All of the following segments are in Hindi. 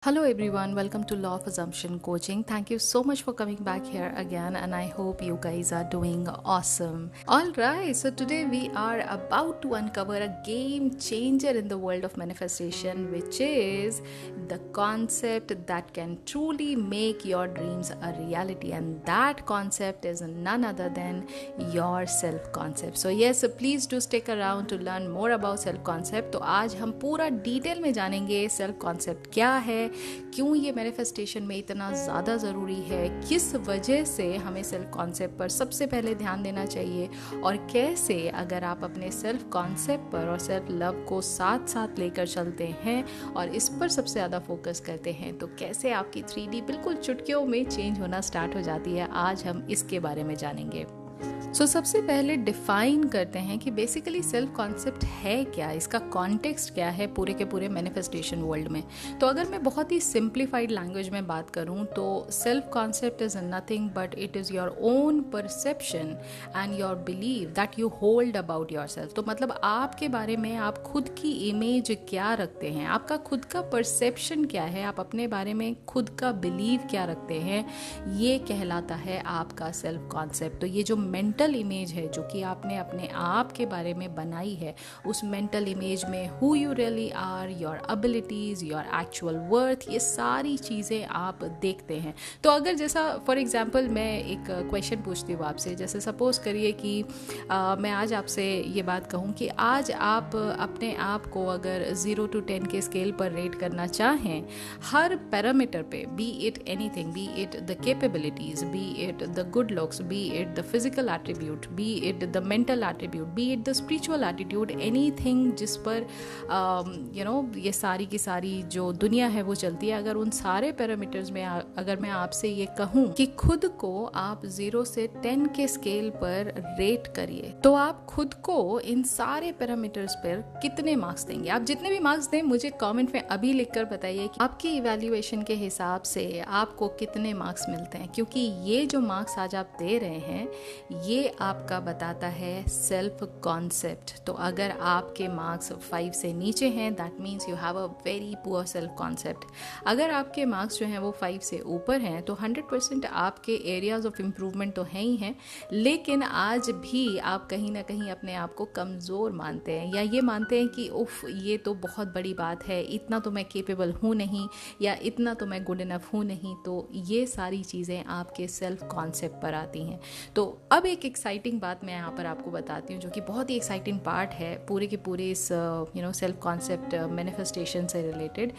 Hello everyone, welcome to Law of Assumption Coaching. Thank you so much for coming back here again, and I hope you guys are doing awesome. Alright, so today we are about to uncover a game changer in the world of manifestation, which is the concept that can truly make your dreams a reality, and that concept is none other than your self concept. So yes, please do stick around to learn more about self concept. तो आज हम पूरा डिटेल में जानेंगे सेल्फ कॉन्सेप्ट क्या है, क्यों ये मैनिफेस्टेशन में इतना ज़्यादा ज़रूरी है, किस वजह से हमें सेल्फ कॉन्सेप्ट पर सबसे पहले ध्यान देना चाहिए, और कैसे अगर आप अपने सेल्फ कॉन्सेप्ट पर और सेल्फ लव को साथ साथ लेकर चलते हैं और इस पर सबसे ज़्यादा फोकस करते हैं तो कैसे आपकी 3D बिल्कुल चुटकियों में चेंज होना स्टार्ट हो जाती है। आज हम इसके बारे में जानेंगे। सबसे पहले डिफाइन करते हैं कि बेसिकली सेल्फ कॉन्सेप्ट है क्या, इसका कॉन्टेक्स्ट क्या है पूरे के पूरे मैनिफेस्टेशन वर्ल्ड में। तो अगर मैं बहुत ही सिंप्लीफाइड लैंग्वेज में बात करूं तो self concept is nothing but it is your own perception and your believe that you hold about your self. तो मतलब आपके बारे में आप खुद की इमेज क्या रखते हैं, आपका खुद का परसेप्शन क्या है, आप अपने बारे में खुद का बिलीव क्या रखते हैं, ये कहलाता है आपका सेल्फ कॉन्सेप्ट। तो ये जो मेंटल इमेज है जो कि आपने अपने आप के बारे में बनाई है, उस मेंटल इमेज में who you really are, your abilities, your actual worth, ये सारी चीज़ें आप देखते हैं। तो अगर जैसा फॉर एग्जांपल मैं एक क्वेश्चन पूछती हूँ आपसे, जैसे सपोज करिए कि मैं आज आपसे ये बात कहूँ कि आज आप अपने आप को अगर 0 to 10 के स्केल पर रेट करना चाहें, हर पैरामीटर पे, B it anything, B it the capabilities, B it the good looks, B it the physical attribute, be it the mental attribute, be it the spiritual attitude, anything जिस पर ये सारी की सारी जो दुनिया है वो चलती है, अगर उन सारे पैरामीटर्स में अगर मैं आपसे ये कहूँ कि खुद को आप 0 से 10 के स्केल पर रेट करिए, तो आप खुद को इन सारे पैरामीटर्स पर कितने मार्क्स देंगे? आप जितने भी मार्क्स दें मुझे कमेंट में अभी लिखकर बताइए कि आपकी इवैल्यूएशन के हिसाब से आपको कितने मार्क्स मिलते हैं, क्योंकि ये जो मार्क्स आज आप दे रहे हैं ये आपका बताता है सेल्फ कॉन्सेप्ट। तो अगर आपके मार्क्स 5 से नीचे हैं that means you have a very poor self concept. अगर आपके मार्क्स जो हैं वो 5 से ऊपर हैं तो 100% आपके एरियाज ऑफ इम्प्रूवमेंट तो हैं ही हैं, लेकिन आज भी आप कहीं ना कहीं अपने आप को कमज़ोर मानते हैं, या ये मानते हैं कि उफ ये तो बहुत बड़ी बात है, इतना तो मैं केपेबल हूँ नहीं, या इतना तो मैं गुड इनफ हूँ नहीं। तो ये सारी चीज़ें आपके सेल्फ कॉन्सेप्ट पर आती हैं। तो अब एक एक्साइटिंग बात मैं यहाँ पर आपको बताती हूँ जो कि बहुत ही एक्साइटिंग पार्ट है पूरे के पूरे इस सेल्फ कॉन्सेप्ट मैनिफेस्टेशन से related.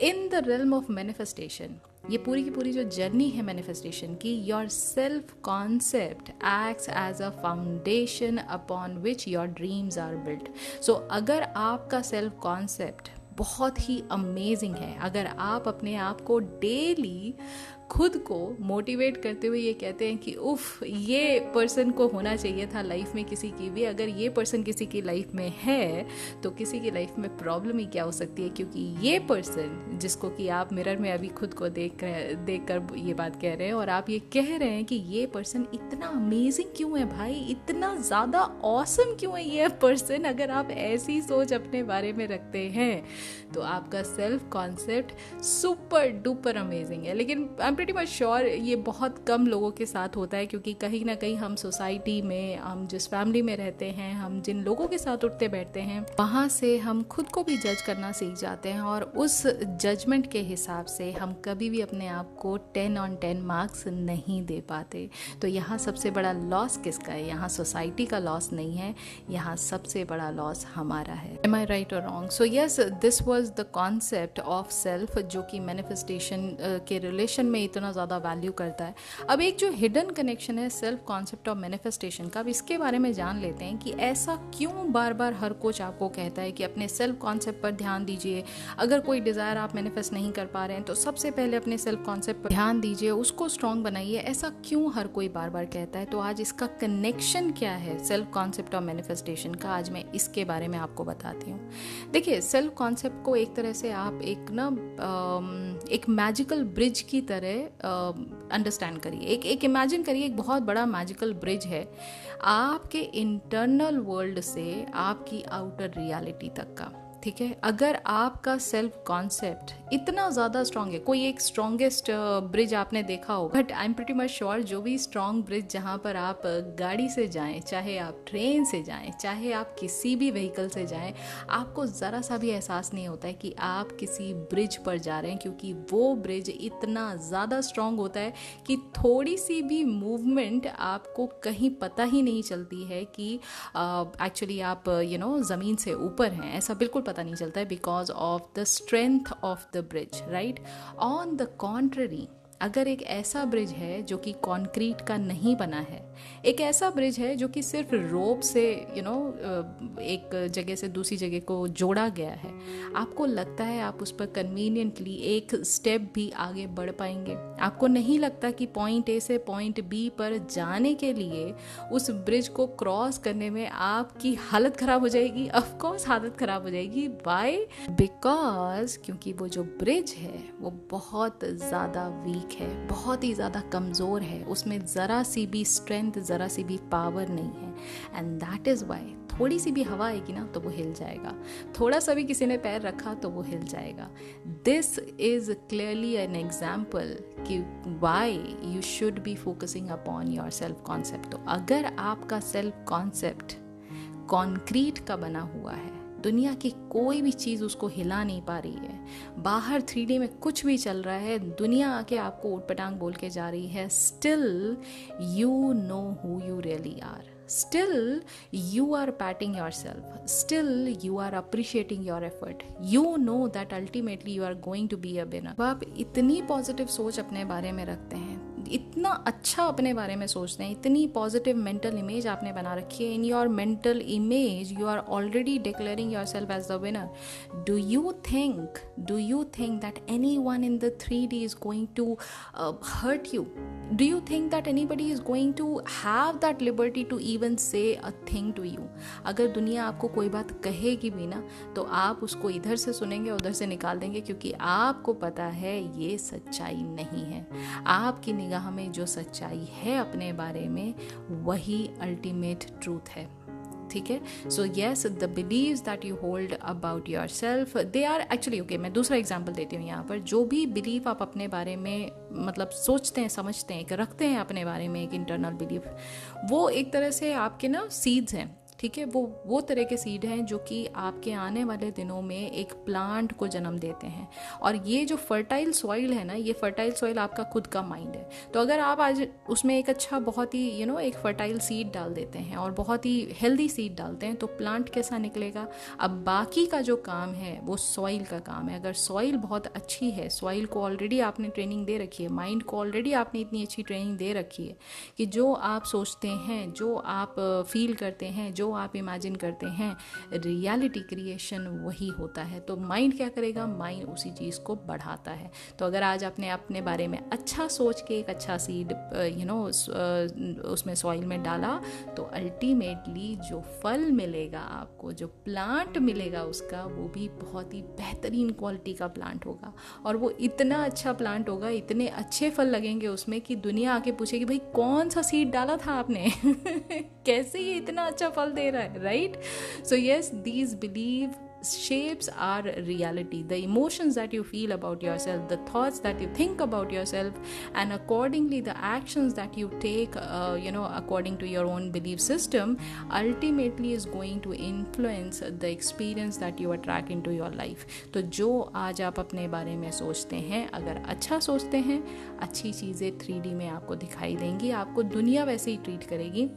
In the realm of manifestation, ये पूरी की पूरी जो जर्नी है मैनिफेस्टेशन की, your self concept acts as a foundation upon which your dreams are built. So अगर आपका सेल्फ कॉन्सेप्ट बहुत ही अमेजिंग है, अगर आप अपने आप को डेली खुद को मोटिवेट करते हुए ये कहते हैं कि उफ ये पर्सन को होना चाहिए था लाइफ में किसी की भी, अगर ये पर्सन किसी की लाइफ में है तो किसी की लाइफ में प्रॉब्लम ही क्या हो सकती है, क्योंकि ये पर्सन जिसको कि आप मिरर में अभी खुद को देख कर ये बात कह रहे हैं और आप ये कह रहे हैं कि ये पर्सन इतना अमेजिंग क्यों है भाई, इतना ज़्यादा ऑसम क्यों है ये पर्सन, अगर आप ऐसी सोच अपने बारे में रखते हैं तो आपका self concept super duper amazing है। लेकिन प्रीटी मच श्योर ये बहुत कम लोगों के साथ होता है, क्योंकि कहीं ना कहीं हम सोसाइटी में, हम जिस फैमिली में रहते हैं, हम जिन लोगों के साथ उठते बैठते हैं, वहाँ से हम खुद को भी जज करना सीख जाते हैं, और उस जजमेंट के हिसाब से हम कभी भी अपने आप को 10 on 10 मार्क्स नहीं दे पाते। तो यहाँ सबसे बड़ा लॉस किसका है? यहाँ सोसाइटी का लॉस नहीं है, यहाँ सबसे बड़ा लॉस हमारा है। एम आई राइट और wrong? So yes, this was the concept of self जो कि मैनिफेस्टेशन के रिलेशन में इतना ज़्यादा वैल्यू करता है। अब एक जो हिडन कनेक्शन है सेल्फ कॉन्सेप्ट और मैनिफेस्टेशन का, अब इसके बारे में जान लेते हैं कि ऐसा क्यों बार बार हर कोच आपको कहता है कि अपने सेल्फ कॉन्सेप्ट पर ध्यान दीजिए। अगर कोई डिज़ायर आप मैनिफेस्ट नहीं कर पा रहे हैं तो सबसे पहले अपने सेल्फ कॉन्सेप्ट पर ध्यान दीजिए, उसको स्ट्रॉन्ग बनाइए। ऐसा क्यों हर कोई बार बार कहता है? तो आज इसका कनेक्शन क्या है सेल्फ कॉन्सेप्ट और मैनिफेस्टेशन का, आज मैं इसके बारे में आपको बताती हूँ। देखिए, सेल्फ कॉन्सेप्ट को एक तरह से आप एक मैजिकल ब्रिज की तरह अंडरस्टैंड करिए। एक इमेजिन करिए, एक बहुत बड़ा मैजिकल ब्रिज है आपके इंटरनल वर्ल्ड से आपकी आउटर रियलिटी तक का। ठीक है। अगर आपका सेल्फ कॉन्सेप्ट इतना ज़्यादा स्ट्रांग है, कोई एक स्ट्रॉन्गेस्ट ब्रिज आपने देखा होगा, but I am pretty much sure जो भी स्ट्रांग ब्रिज जहाँ पर आप गाड़ी से जाएं, चाहे आप ट्रेन से जाएं, चाहे आप किसी भी व्हीकल से जाएं, आपको ज़रा सा भी एहसास नहीं होता है कि आप किसी ब्रिज पर जा रहे हैं, क्योंकि वो ब्रिज इतना ज़्यादा स्ट्रांग होता है कि थोड़ी सी भी मूवमेंट आपको कहीं पता ही नहीं चलती है कि एक्चुअली आप ज़मीन से ऊपर हैं, ऐसा बिल्कुल पता नहीं चलता है, because of the strength of the bridge, right. On the contrary, अगर एक ऐसा ब्रिज है जो कि कंक्रीट का नहीं बना है, एक ऐसा ब्रिज है जो कि सिर्फ रोप से एक जगह से दूसरी जगह को जोड़ा गया है, आपको लगता है आप उस पर कन्वीनियंटली एक स्टेप भी आगे बढ़ पाएंगे? आपको नहीं लगता कि पॉइंट ए से पॉइंट बी पर जाने के लिए उस ब्रिज को क्रॉस करने में आपकी हालत खराब हो जाएगी? ऑफ कोर्स हालत खराब हो जाएगी। व्हाई? बिकॉज क्योंकि वो जो ब्रिज है वो बहुत ज़्यादा वीक है, बहुत ही ज़्यादा कमज़ोर है, उसमें ज़रा सी भी स्ट्रेंथ, ज़रा सी भी पावर नहीं है। एंड दैट इज़ वाई थोड़ी सी भी हवा आएगी ना तो वो हिल जाएगा, थोड़ा सा भी किसी ने पैर रखा तो वो हिल जाएगा। This is clearly an example कि why you should be focusing upon your self concept. तो अगर आपका सेल्फ कॉन्सेप्ट कॉन्क्रीट का बना हुआ है, दुनिया की कोई भी चीज़ उसको हिला नहीं पा रही है, बाहर 3D में कुछ भी चल रहा है, दुनिया आके आपको ऊटपटांग बोल के जा रही है, still you know who you really are, still you are patting yourself, still you are appreciating your effort, you know that ultimately you are going to be a winner। आप इतनी पॉजिटिव सोच अपने बारे में रखते हैं, इतना अच्छा अपने बारे में सोचते हैं, इतनी पॉजिटिव मेंटल इमेज आपने बना रखी है, in your mental image you are already declaring yourself as the winner. Do you think that anyone in the 3D is going to hurt you? Do you think that anybody is going to have that liberty to even say a thing to you? अगर दुनिया आपको कोई बात कहेगी भी ना तो आप उसको इधर से सुनेंगे, उधर से निकाल देंगे, क्योंकि आपको पता है ये सच्चाई नहीं है। आपकी निगाह में जो सच्चाई है अपने बारे में वही अल्टीमेट ट्रूथ है, ठीक है। So yes, the beliefs that you hold about yourself they are actually okay. मैं दूसरा एग्जाम्पल देती हूँ यहाँ पर। जो भी बिलीव आप अपने बारे में मतलब सोचते हैं, समझते हैं, रखते हैं अपने बारे में, एक इंटरनल बिलीव, वो एक तरह से आपके ना सीड्स हैं, ठीक है। वो तरह के सीड हैं जो कि आपके आने वाले दिनों में एक प्लांट को जन्म देते हैं। और ये जो फर्टाइल सॉइल है ना, ये फर्टाइल सॉइल आपका खुद का माइंड है। तो अगर आप आज उसमें एक अच्छा बहुत ही एक फर्टाइल सीड डाल देते हैं और बहुत ही हेल्दी सीड डालते हैं तो प्लांट कैसा निकलेगा? अब बाकी का जो काम है वो सॉइल का काम है। अगर सॉइल बहुत अच्छी है, सॉइल को ऑलरेडी आपने ट्रेनिंग दे रखी है, माइंड को ऑलरेडी आपने इतनी अच्छी ट्रेनिंग दे रखी है कि जो आप सोचते हैं, जो आप फील करते हैं, जो आप इमेजिन करते हैं, रियलिटी क्रिएशन वही होता है। तो माइंड क्या करेगा? माइंड उसी चीज़ को बढ़ाता है। तो अगर आज आपने अपने बारे में अच्छा सोच के एक अच्छा सीड उसमें सॉइल में डाला तो अल्टीमेटली जो फल मिलेगा आपको, जो प्लांट मिलेगा उसका, वो भी बहुत ही बेहतरीन क्वालिटी का प्लांट होगा। और वो इतना अच्छा प्लांट होगा, इतने अच्छे फल लगेंगे उसमें कि दुनिया आके पूछेगी भाई कौन सा सीड डाला था आपने कैसे ये इतना अच्छा फल दे रहा है, right? So yes, these believe shapes our reality, the emotions that you feel about yourself, the thoughts that you think about yourself, and accordingly the actions that you take according to your own belief system ultimately is going to influence the experience that you attract into your life। तो जो आज आप अपने बारे में सोचते हैं, अगर अच्छा सोचते हैं, अच्छी चीज़ें 3D में आपको दिखाई देंगी, आपको दुनिया वैसे ही ट्रीट करेगी।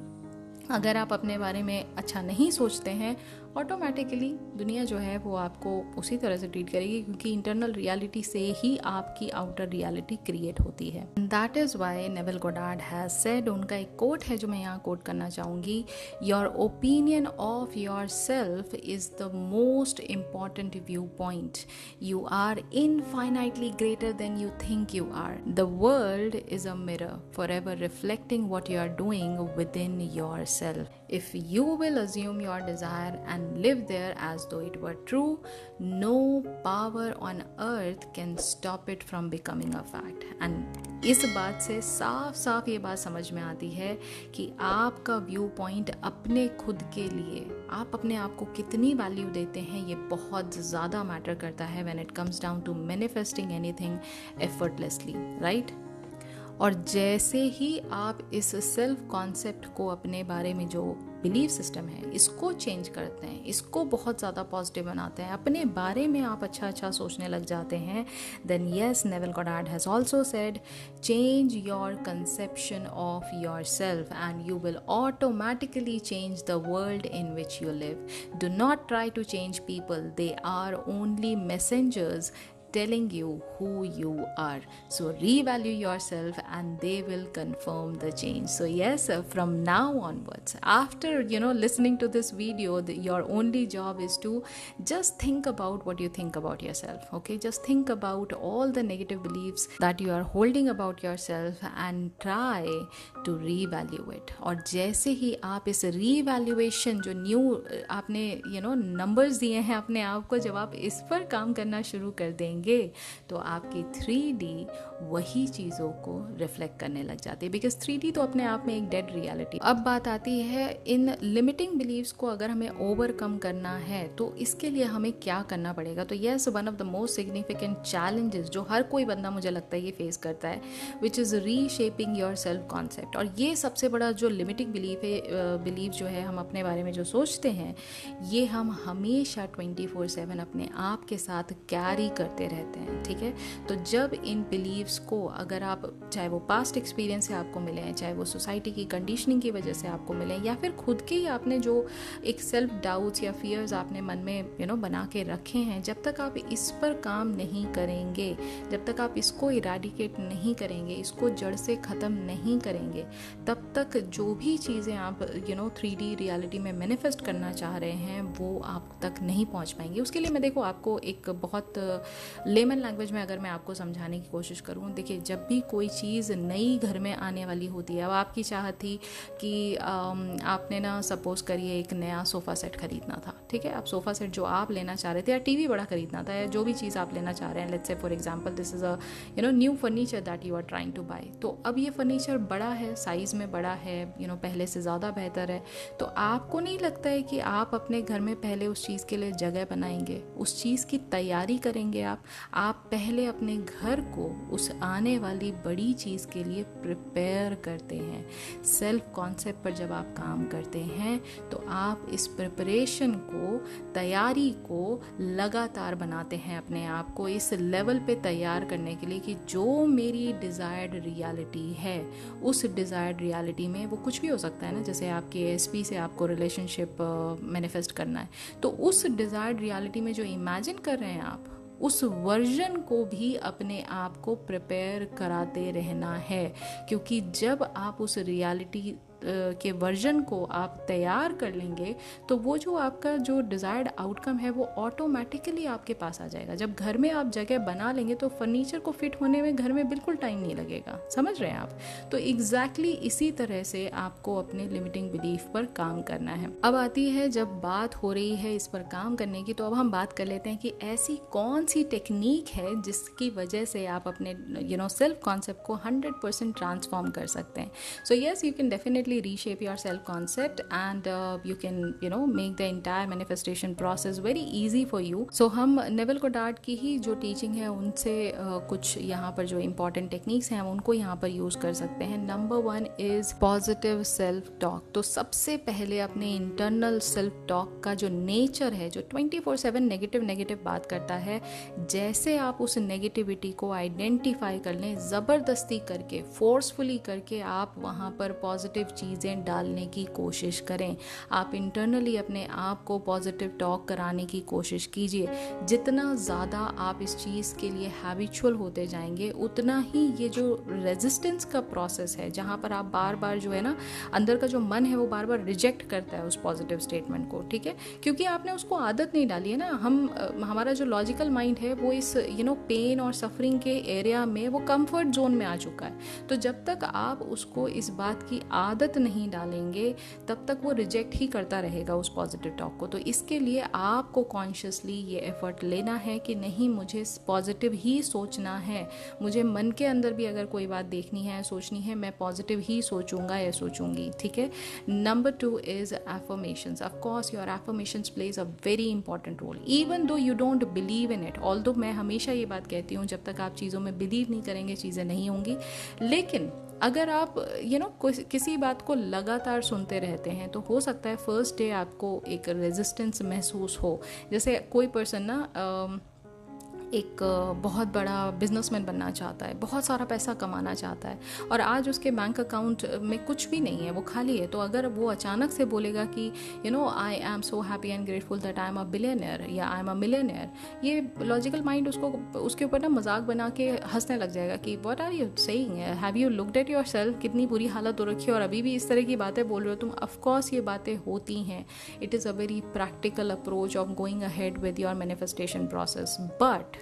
अगर आप अपने बारे में अच्छा नहीं सोचते हैं, ऑटोमेटिकली दुनिया जो है वो आपको उसी तरह से ट्रीट करेगी, क्योंकि इंटरनल रियलिटी से ही आपकी आउटर रियलिटी क्रिएट होती है। That is Y Neville Goddard has said, उनका एक कोट है जो मैं यहाँ कोट करना चाहूँगी, your opinion of yourself is the most important viewpoint. You are infinitely greater than you think you are. The world is a mirror forever reflecting what you are doing within yourself. If you will assume your desire and and live there as though it were true. No power on earth can stop it from becoming a fact. And इस बात से साफ साफ ये बात समझ में आती है कि आपका व्यू पॉइंट अपने खुद के लिए, आप अपने आप को कितनी वैल्यू देते हैं, ये बहुत ज़्यादा मैटर करता है when it comes down to manifesting anything effortlessly, right? और जैसे ही आप इस सेल्फ कॉन्सेप्ट को, अपने बारे में जो बिलीफ सिस्टम है, इसको चेंज करते हैं, इसको बहुत ज़्यादा पॉजिटिव बनाते हैं, अपने बारे में आप अच्छा सोचने लग जाते हैं, then yes, Neville Goddard has also said, change your conception of yourself and you will automatically change the world in which you live. Do not try to change people, they are only messengers telling you who you are. So revalue yourself and they will confirm the change. So yes, from now onwards, after listening to this video, your only job is to just think about what you think about yourself. Okay, just think about all the negative beliefs that you are holding about yourself and try to revalue it. और जैसे ही आप इस revaluation, जो न्यू आपने numbers दिए हैं अपने आप को, जब आप इस पर काम करना शुरू कर देंगे तो आपकी 3D वही चीज़ों को रिफ्लेक्ट करने लग जाती है, बिकॉज 3D तो अपने आप में एक डेड रियलिटी. अब बात आती है इन लिमिटिंग बिलीव्स को अगर हमें ओवरकम करना है तो इसके लिए हमें क्या करना पड़ेगा. तो yes, one of the most significant challenges जो हर कोई बंदा, मुझे लगता है, ये फेस करता है, which is reshaping your self concept. और ये सबसे बड़ा जो लिमिटिंग बिलीव जो है, हम अपने बारे में जो सोचते हैं, ये हम हमेशा 24/7 अपने आप के साथ कैरी करते रहते हैं. ठीक है, तो जब इन बिलीव्स को, अगर आप, चाहे वो पास्ट एक्सपीरियंस से आपको मिले हैं, चाहे वो सोसाइटी की कंडीशनिंग की वजह से आपको मिले हैं, या फिर खुद के ही आपने जो एक सेल्फ डाउट्स या फियर्स आपने मन में बना के रखे हैं, जब तक आप इस पर काम नहीं करेंगे, जब तक आप इसको इराडिकेट नहीं करेंगे, इसको जड़ से ख़त्म नहीं करेंगे, तब तक जो भी चीज़ें आप 3D रियलिटी में मैनिफेस्ट करना चाह रहे हैं वो आप तक नहीं पहुंच पाएंगे. उसके लिए मैं, देखो, आपको एक बहुत लेमन लैंग्वेज में अगर मैं आपको समझाने की कोशिश करूँ, देखिए, जब भी कोई चीज़ नई घर में आने वाली होती है, अब आपकी चाहत थी कि आपने ना, सपोज करिए, एक नया सोफ़ा सेट खरीदना था. ठीक है, अब सोफ़ा सेट जो आप लेना चाह रहे थे, या टीवी बड़ा खरीदना था, या जो भी चीज़ आप लेना चाह रहे हैं, let's say for example this is a new furniture that you are trying to buy. तो अब ये फर्नीचर बड़ा है, साइज़ में बड़ा है, पहले से ज़्यादा बेहतर है, तो आपको नहीं लगता है कि आप अपने घर में पहले उस चीज़ के लिए जगह बनाएंगे, उस चीज़ की तैयारी करेंगे. आप पहले अपने घर को उस आने वाली बड़ी चीज़ के लिए प्रिपेयर करते हैं. सेल्फ कॉन्सेप्ट पर जब आप काम करते हैं तो आप इस प्रिपरेशन को, तैयारी को लगातार बनाते हैं, अपने आप को इस लेवल पे तैयार करने के लिए कि जो मेरी डिज़ायर्ड रियलिटी है, उस डिज़ायर्ड रियलिटी में वो कुछ भी हो सकता है ना, जैसे आपके एसपी से आपको रिलेशनशिप मैनिफेस्ट करना है, तो उस डिज़ायर्ड रियलिटी में जो इमेजिन कर रहे हैं आप, उस वर्जन को भी अपने आप को प्रिपेयर कराते रहना है. क्योंकि जब आप उस रियलिटी के वर्जन को आप तैयार कर लेंगे तो वो जो आपका जो डिज़ायर्ड आउटकम है वो ऑटोमेटिकली आपके पास आ जाएगा. जब घर में आप जगह बना लेंगे तो फर्नीचर को फिट होने में घर में बिल्कुल टाइम नहीं लगेगा. समझ रहे हैं आप? तो एग्जैक्टली इसी तरह से आपको अपने लिमिटिंग बिलीफ पर काम करना है. अब आती है, जब बात हो रही है इस पर काम करने की, तो अब हम बात कर लेते हैं कि ऐसी कौन सी टेक्निक है जिसकी वजह से आप अपने सेल्फ कॉन्सेप्ट को 100% ट्रांसफॉर्म कर सकते हैं. So yes, you can definitely reshape your self concept and you can make the entire manifestation process very easy for you. So हम नेविल गोडार्ड की ही जो टीचिंग है उनसे कुछ यहाँ पर जो इम्पॉर्टेंट टेक्निक्स हैं हम उनको यहाँ पर यूज़ कर सकते हैं. Number 1 is positive self talk. तो सबसे पहले अपने इंटरनल सेल्फ टॉक का जो नेचर है, जो 24/7 नेगेटिव बात करता है, जैसे आप उस नेगेटिविटी को आइडेंटिफाई कर लें, ज़बरदस्ती करके, फोर्सफुली करके आप वहाँ पर पॉजिटिव चीज़ें डालने की कोशिश करें. आप इंटरनली अपने आप को पॉजिटिव टॉक कराने की कोशिश कीजिए. जितना ज़्यादा आप इस चीज़ के लिए हैबिचुअल होते जाएंगे, उतना ही ये जो रेजिस्टेंस का प्रोसेस है, जहाँ पर आप बार बार जो है ना, अंदर का जो मन है वो बार बार रिजेक्ट करता है उस पॉजिटिव स्टेटमेंट को. ठीक है, क्योंकि आपने उसको आदत नहीं डाली है ना. हमारा जो लॉजिकल माइंड है वो इस पेन और सफरिंग के एरिया में, वो कंफर्ट जोन में आ चुका है. तो जब तक आप उसको इस बात की आदत आदत नहीं डालेंगे तब तक वो रिजेक्ट ही करता रहेगा उस पॉजिटिव टॉक को। तो इसके लिए आपको कॉन्शियसली ये एफर्ट लेना है कि नहीं, मुझे पॉजिटिव ही सोचना है, मुझे मन के अंदर भी अगर कोई बात देखनी है, सोचनी है, मैं पॉजिटिव ही सोचूंगा या सोचूंगी, ठीक है। Number 2 is affirmations. Of course your affirmations plays a very important role even though you don't believe in it. Although मैं हमेशा ये बात कहती हूँ, जब तक आप चीज़ों में बिलीव नहीं करेंगे चीज़ें नहीं होंगी। लेकिन अगर आप किसी बात को लगातार सुनते रहते हैं तो हो सकता है फर्स्ट डे आपको एक रेजिस्टेंस महसूस हो। जैसे कोई पर्सन ना एक बहुत बड़ा बिजनेसमैन बनना चाहता है, बहुत सारा पैसा कमाना चाहता है, और आज उसके बैंक अकाउंट में कुछ भी नहीं है, वो खाली है। तो अगर वो अचानक से बोलेगा कि I am so happy and grateful that I am a billionaire या आई एम अ मिलियनियर, ये लॉजिकल माइंड उसके ऊपर ना मजाक बना के हंसने लग जाएगा कि what are you saying, have you looked at yourself, कितनी बुरी हालत हो रखी है और अभी भी इस तरह की बातें बोल रहे हो तुम। ऑफकोर्स ये बातें होती हैं, it is a very practical approach of going ahead with your manifestation process. But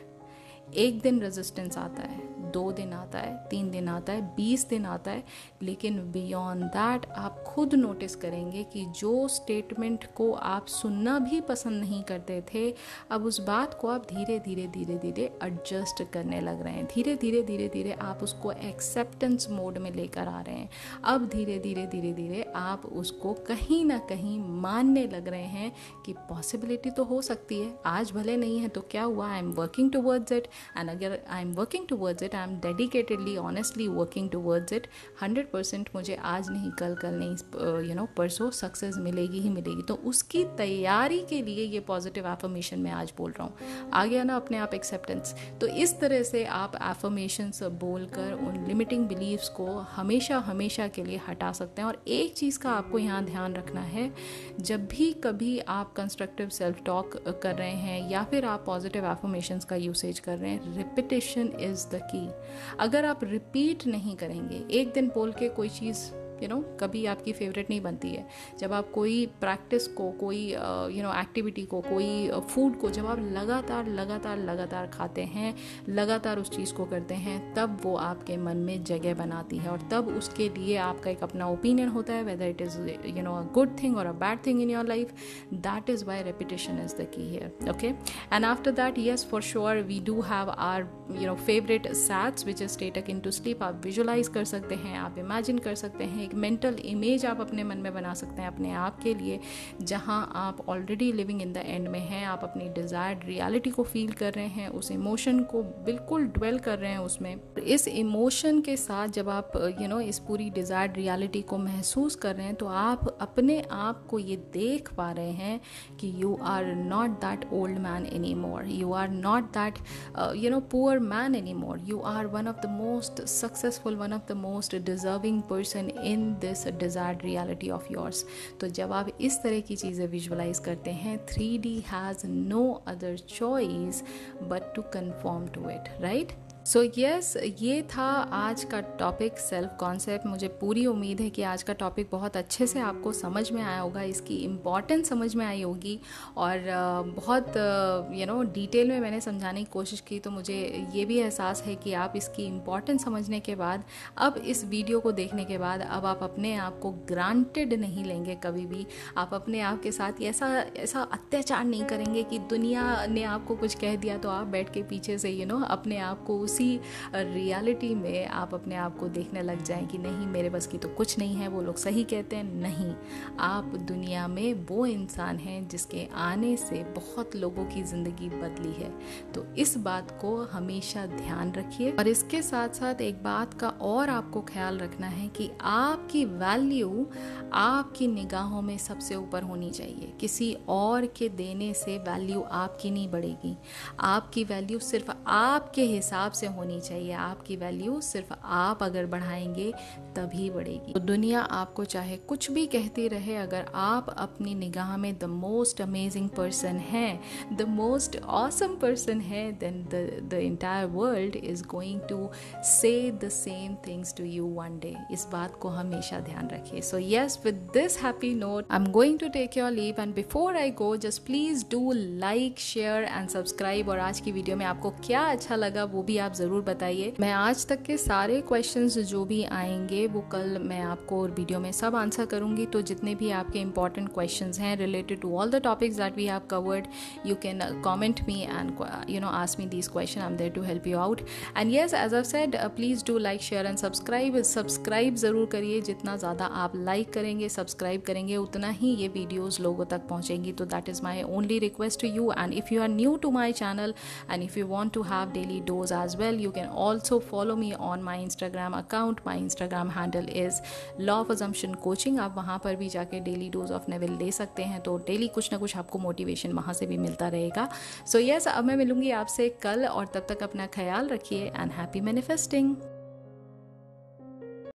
एक दिन रेजिस्टेंस आता है, 2 दिन आता है, 3 दिन आता है, 20 दिन आता है, लेकिन बियॉन्ड दैट आप खुद नोटिस करेंगे कि जो स्टेटमेंट को आप सुनना भी पसंद नहीं करते थे, अब उस बात को आप धीरे धीरे धीरे धीरे एडजस्ट करने लग रहे हैं। धीरे धीरे धीरे धीरे आप उसको एक्सेप्टेंस मोड में लेकर आ रहे हैं। अब धीरे धीरे धीरे धीरे आप उसको कहीं ना कहीं मानने लग रहे हैं कि पॉसिबिलिटी तो हो सकती है, आज भले नहीं है तो क्या हुआ, I am working towards it, and अगर I am working towards it, I am dedicatedly honestly working towards it, 100% मुझे आज नहीं कल नहीं परसों सक्सेस मिलेगी ही मिलेगी। तो उसकी तैयारी के लिए ये पॉजिटिव एफर्मेशन मैं आज बोल रहा हूँ। आ गया ना अपने आप एक्सेप्टेंस। तो इस तरह से आप एफर्मेशंस बोलकर उन लिमिटिंग बिलीव्स को हमेशा हमेशा के लिए हटा सकते हैं। और एक चीज़ का आपको यहाँ ध्यान रखना है, जब भी कभी आप कंस्ट्रक्टिव सेल्फ टॉक कर रहे हैं या फिर आप पॉजिटिव एफर्मेशंस का यूसेज कर रहे हैं, रिपीटिशन इज़ द की। अगर आप रिपीट नहीं करेंगे, एक दिन बोल के कोई चीज़ कभी आपकी फेवरेट नहीं बनती है। जब आप कोई प्रैक्टिस को, कोई एक्टिविटी को, कोई फूड को जब आप लगातार लगातार लगातार खाते हैं, लगातार उस चीज़ को करते हैं, तब वो आपके मन में जगह बनाती है और तब उसके लिए आपका एक अपना ओपिनियन होता है, whether it is a good thing और a bad thing in your life. That is why repetition is the key here, okay. And after that, yes for sure we do have our favourite sets which is stay tuck in to sleep. आप विजुलाइज कर सकते हैं, आप इमेजिन कर सकते हैं, एक मेंटल इमेज आप अपने मन में बना सकते हैं अपने आप के लिए, जहां आप already living in the end में हैं, आप अपनी डिज़ायर्ड रियलिटी को फील कर रहे हैं, उस इमोशन को बिल्कुल ड्वेल कर रहे हैं उसमें। इस इमोशन के साथ जब आप इस पूरी डिज़ायर्ड रियलिटी को महसूस कर रहे हैं, तो आप अपने आप को ये देख पा रहे हैं कि you are not that old man anymore, you are not that poor man anymore, you are one of the most successful, one of the most deserving person in this desired reality of yours. तो जब आप इस तरह की चीज़ें विजुअलाइज करते हैं, 3D has no other choice but to confirm to it, right. So yes, ये था आज का टॉपिक, सेल्फ कॉन्सेप्ट। मुझे पूरी उम्मीद है कि आज का टॉपिक बहुत अच्छे से आपको समझ में आया होगा, इसकी इम्पॉर्टेंस समझ में आई होगी, और बहुत डिटेल में मैंने समझाने की कोशिश की। तो मुझे ये भी एहसास है कि आप इसकी इम्पॉर्टेंस समझने के बाद, अब इस वीडियो को देखने के बाद, अब आप अपने आप को ग्रांटेड नहीं लेंगे कभी भी। आप अपने आप के साथ ऐसा अत्याचार नहीं करेंगे कि दुनिया ने आपको कुछ कह दिया तो आप बैठ के पीछे से अपने आप को उसी रियलिटी में आप अपने आप को देखने लग जाएं कि नहीं, मेरे बस की तो कुछ नहीं है, वो लोग सही कहते हैं। नहीं, आप दुनिया में वो इंसान हैं जिसके आने से बहुत लोगों की ज़िंदगी बदली है। तो इस बात को हमेशा ध्यान रखिए, और इसके साथ साथ एक बात का और आपको ख्याल रखना है कि आपकी वैल्यू आपकी निगाहों में सबसे ऊपर होनी चाहिए। किसी और के देने से वैल्यू आपकी नहीं बढ़ेगी। आपकी वैल्यू सिर्फ आपके हिसाब से होनी चाहिए। आपकी वैल्यू सिर्फ आप अगर बढ़ाएंगे तभी बढ़ेगी। तो दुनिया आपको चाहे कुछ भी कहती रहे, अगर आप अपनी निगाह में द मोस्ट अमेजिंग पर्सन है, द मोस्ट ऑसम पर्सन है, then the entire world is going to say the same things to you one day. इस बात को हमेशा ध्यान रखिए। So yes, with this happy note I am going to take your leave, and before I go just please do like, share and subscribe. और आज की वीडियो में आपको क्या अच्छा लगा वो भी आप ज़रूर बताइए। मैं आज तक के सारे क्वेश्चंस जो भी आएंगे वो कल मैं आपको वीडियो में सब आंसर करूँगी। तो जितने भी आपके इंपॉर्टेंट क्वेश्चंस हैं related to all the topics that we have covered, you can comment me and ask me this question. I am there to help you out. And yes, as I said, please do like, share and subscribe ज़रूर करिए। जितना ज़्यादा आप लाइक करेंगे, सब्सक्राइब करेंगे, उतना ही ये वीडियोज़ लोगों तक पहुँचेंगी। तो that is my only request to you. And if you are new to my channel and if you want to have daily dose as well, you can also follow me on my Instagram account. My Instagram handle is Law of Assumption Coaching. आप वहाँ पर भी जाके डेली डोज ऑफ नेविल ले सकते हैं। तो डेली कुछ ना कुछ आपको मोटिवेशन वहाँ से भी मिलता रहेगा। सो यस, अब मैं मिलूंगी आपसे कल, और तब तक अपना ख्याल रखिए एंड हैप्पी मैनिफेस्टिंग।